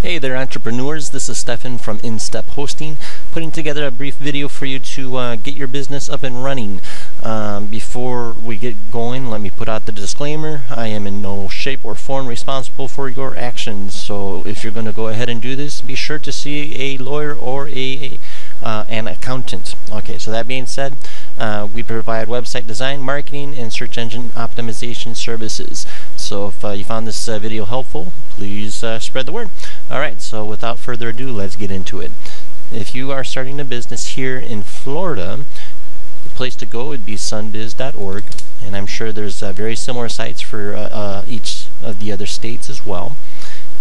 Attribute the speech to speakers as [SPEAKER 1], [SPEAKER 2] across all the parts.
[SPEAKER 1] Hey there entrepreneurs, this is Stefan from InStep Hosting, putting together a brief video for you to get your business up and running. Before we get going, let me put out the disclaimer. I am in no shape or form responsible for your actions, so if you're going to go ahead and do this, be sure to see a lawyer or an accountant. Okay, so that being said, we provide website design, marketing, and search engine optimization services. So if you found this video helpful, please spread the word. Alright, so without further ado, let's get into it. If you are starting a business here in Florida, the place to go would be sunbiz.org, and I'm sure there's very similar sites for each of the other states as well.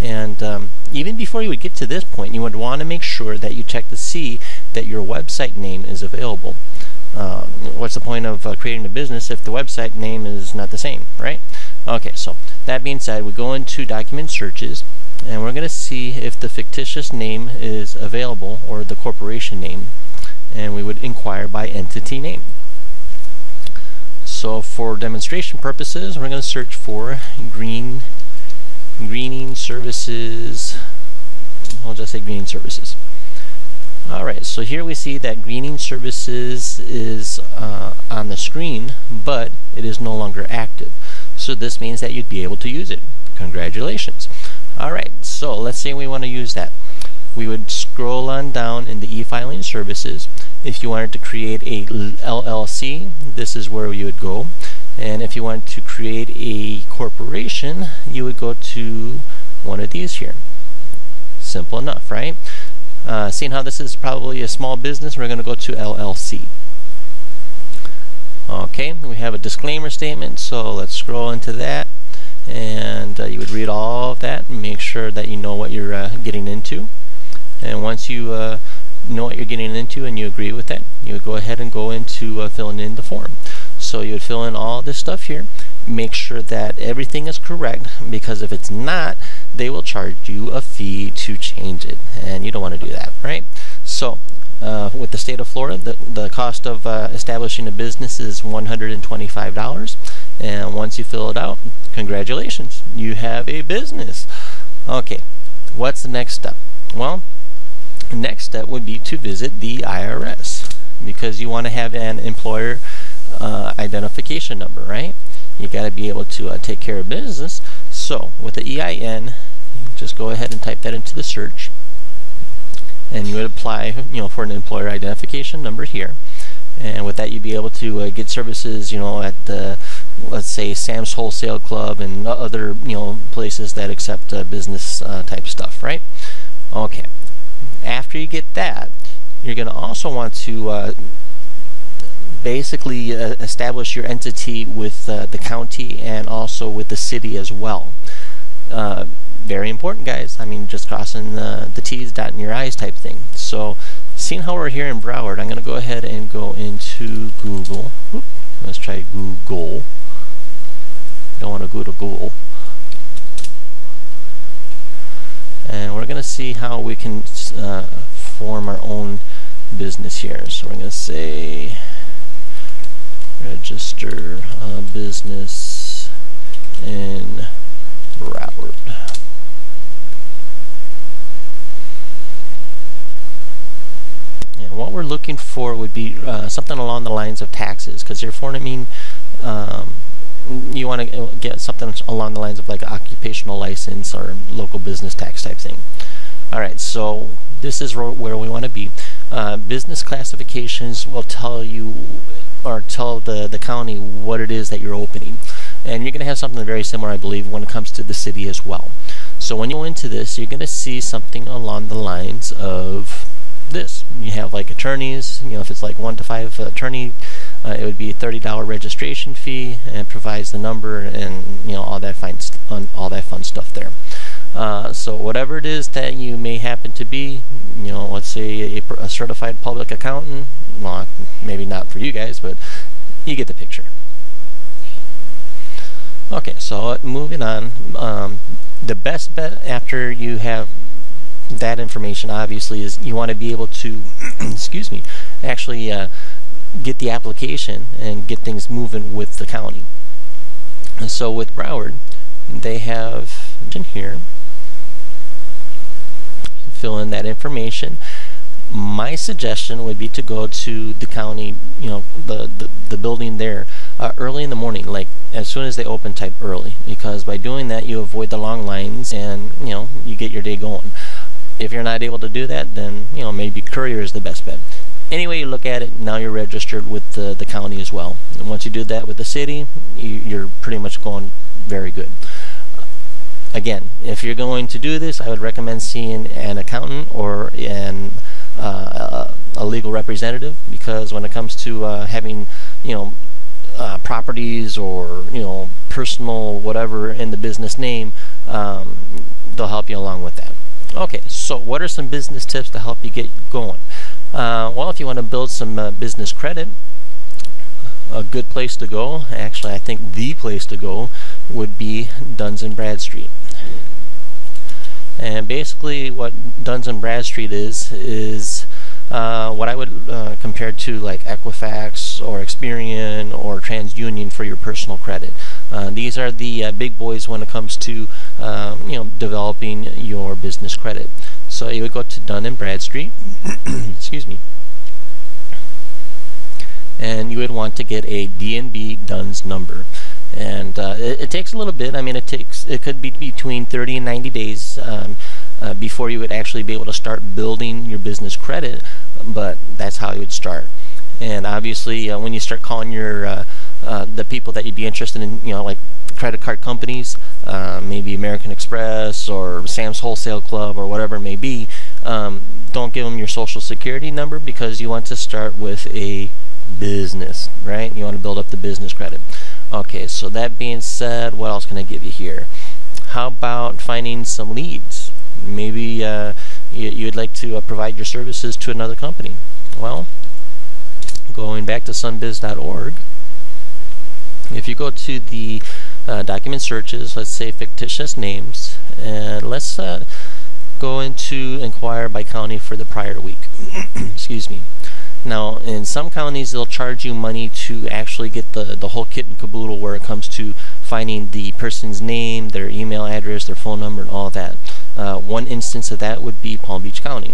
[SPEAKER 1] And even before you would get to this point, you would want to make sure that you check to see that your website name is available. What's the point of creating a business if the website name is not the same, right? Okay, so that being said, we go into document searches, and we're going to see if the fictitious name is available, or the corporation name, and we would inquire by entity name. So for demonstration purposes, we're going to search for Greening Services. I'll just say Greening Services. Alright, so here we see that Greening Services is on the screen, but it is no longer active. So this means that you'd be able to use it. Congratulations. Alright, so let's say we want to use that. We would scroll on down in the e-filing services. If you wanted to create a LLC, this is where you would go. And if you wanted to create a corporation, you would go to one of these here. Simple enough, right? Seeing how this is probably a small business, we're going to go to LLC. Okay, we have a disclaimer statement, so let's scroll into that, and you would read all of that and make sure that you know what you're getting into. And once you know what you're getting into and you agree with it, you would go ahead and go into filling in the form. So you would fill in all this stuff here, make sure that everything is correct, because if it's not, they will charge you a fee to change it, and you don't want to do that, right? So with the state of Florida, the cost of establishing a business is $125, and once you fill it out, congratulations, you have a business. Okay, what's the next step? Well, the next step would be to visit the IRS, because you want to have an employer identification number, right? You got to be able to take care of business. So with the EIN, just go ahead and type that into the search, and you would apply, for an employer identification number here. And with that, you'd be able to get services, at the, let's say, Sam's Wholesale Club and other, places that accept business type stuff, right? Okay. After you get that, you're going to also want to basically establish your entity with the county and also with the city as well. Very important, guys. I mean, just crossing the T's, dotting your I's type thing. So, seeing how we're here in Broward, I'm going to go ahead and go into Google. Let's try Google. Don't want to go to Google. And we're going to see how we can form our own business here. So we're going to say register a business in Broward. And what we're looking for would be something along the lines of taxes, because you want to get something along the lines of like an occupational license or local business tax type thing. Alright, so this is where we want to be. Business classifications will tell you, or tell the county what it is that you're opening. And you're going to have something very similar, I believe, when it comes to the city as well. So when you go into this, you're going to see something along the lines of this. You have like attorneys, if it's like 1 to 5 attorney, it would be a $30 registration fee, and it provides the number and all that fun stuff there. So whatever it is that you may happen to be, let's say a certified public accountant, well, maybe not for you guys, but you get the picture. Okay, so moving on, the best bet after you have that information, obviously, is you want to be able to excuse me, actually get the application and get things moving with the county. And so with Broward, they have in here fill in that information. My suggestion would be to go to the county, the building there early in the morning, like as soon as they open, type early, because by doing that you avoid the long lines and you get your day going. If you're not able to do that, then maybe courier is the best bet. Anyway you look at it, now you're registered with the county as well. And once you do that with the city, you're pretty much going very good. Again, if you're going to do this, I would recommend seeing an accountant or a legal representative, because when it comes to having properties or personal whatever in the business name, they'll help you along with that. Okay, so what are some business tips to help you get going? Well, if you want to build some business credit, a good place to go, actually I think the place to go, would be Duns & Bradstreet. And basically what Duns & Bradstreet is what I would compare to like Equifax or Experian or TransUnion for your personal credit. These are the big boys when it comes to developing your business credit. So you would go to Dun & Bradstreet, excuse me, and you would want to get a D&B DUNS number. And it takes a little bit. I mean, it could be between 30 and 90 days before you would actually be able to start building your business credit, but that's how you would start. And obviously when you start calling your the people that you'd be interested in, like credit card companies, maybe American Express or Sam's Wholesale Club or whatever it may be, don't give them your social security number, because you want to start with a business, right? You want to build up the business credit. Okay, so that being said, what else can I give you here? How about finding some leads? Maybe you'd like to provide your services to another company. Well, going back to sunbiz.org, if you go to the document searches, let's say fictitious names, and let's go into inquire by county for the prior week. Excuse me. Now, in some counties, they'll charge you money to actually get the whole kit and caboodle where it comes to finding the person's name, their email address, their phone number, and all that. One instance of that would be Palm Beach County.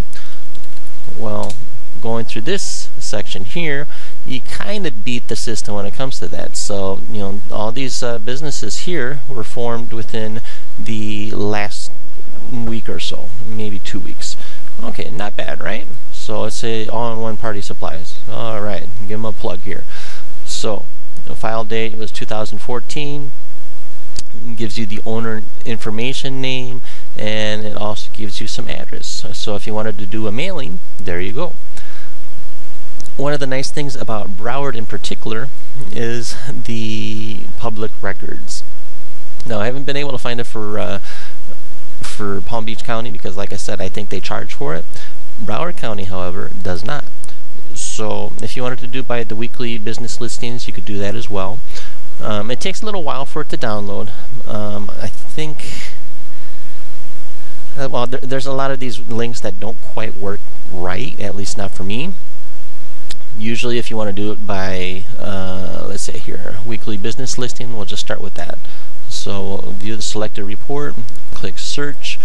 [SPEAKER 1] Well, going through this section here, you kind of beat the system when it comes to that. So, all these businesses here were formed within the last week or so, maybe 2 weeks. Okay, not bad, right? So let's say All-in-One Party Supplies. Alright, give them a plug here. So the file date was 2014. It gives you the owner information name, and it also gives you some address. So if you wanted to do a mailing, there you go. One of the nice things about Broward in particular is the public records. Now, I haven't been able to find it for Palm Beach County, because like I said, I think they charge for it. Broward County, however, does not. So if you wanted to do by the weekly business listings, you could do that as well. It takes a little while for it to download. I think well, there's a lot of these links that don't quite work right, at least not for me. Usually if you want to do it by let's say here, weekly business listing, we'll just start with that. So view the selected report, click search.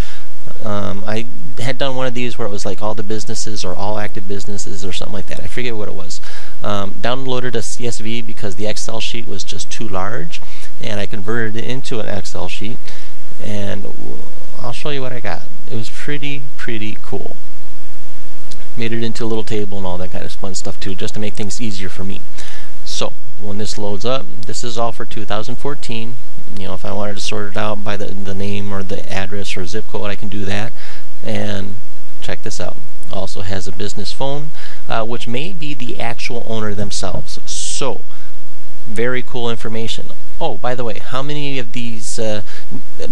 [SPEAKER 1] I had done one of these where it was like all the businesses or all active businesses or something like that. I forget what it was. Downloaded a CSV because the Excel sheet was just too large, and I converted it into an Excel sheet, and I'll show you what I got. It was pretty cool. Made it into a little table and all that kind of fun stuff too, just to make things easier for me. So when this loads up, this is all for 2014. If I wanted to sort it out by the name or the address or zip code, I can do that. And check this out. Also has a business phone, which may be the actual owner themselves. So very cool information. Oh, by the way, how many of these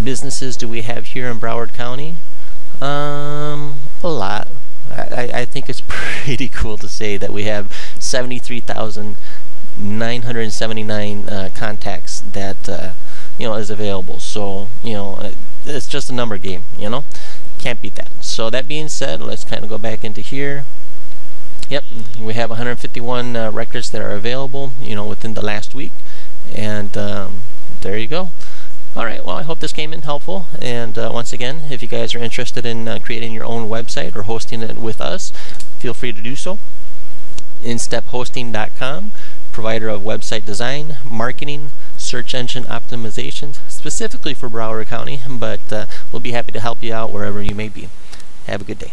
[SPEAKER 1] businesses do we have here in Broward County? A lot. I think it's pretty cool to say that we have 73,979 contacts that is available. So it's just a number game. Can't beat that. So that being said, let's kind of go back into here. Yep, we have 151 records that are available within the last week, and there you go. Alright, well I hope this came in helpful, and once again, if you guys are interested in creating your own website or hosting it with us, feel free to do so. InStepHosting.com, provider of website design, marketing, search engine optimizations, specifically for Broward County, but we'll be happy to help you out wherever you may be. Have a good day.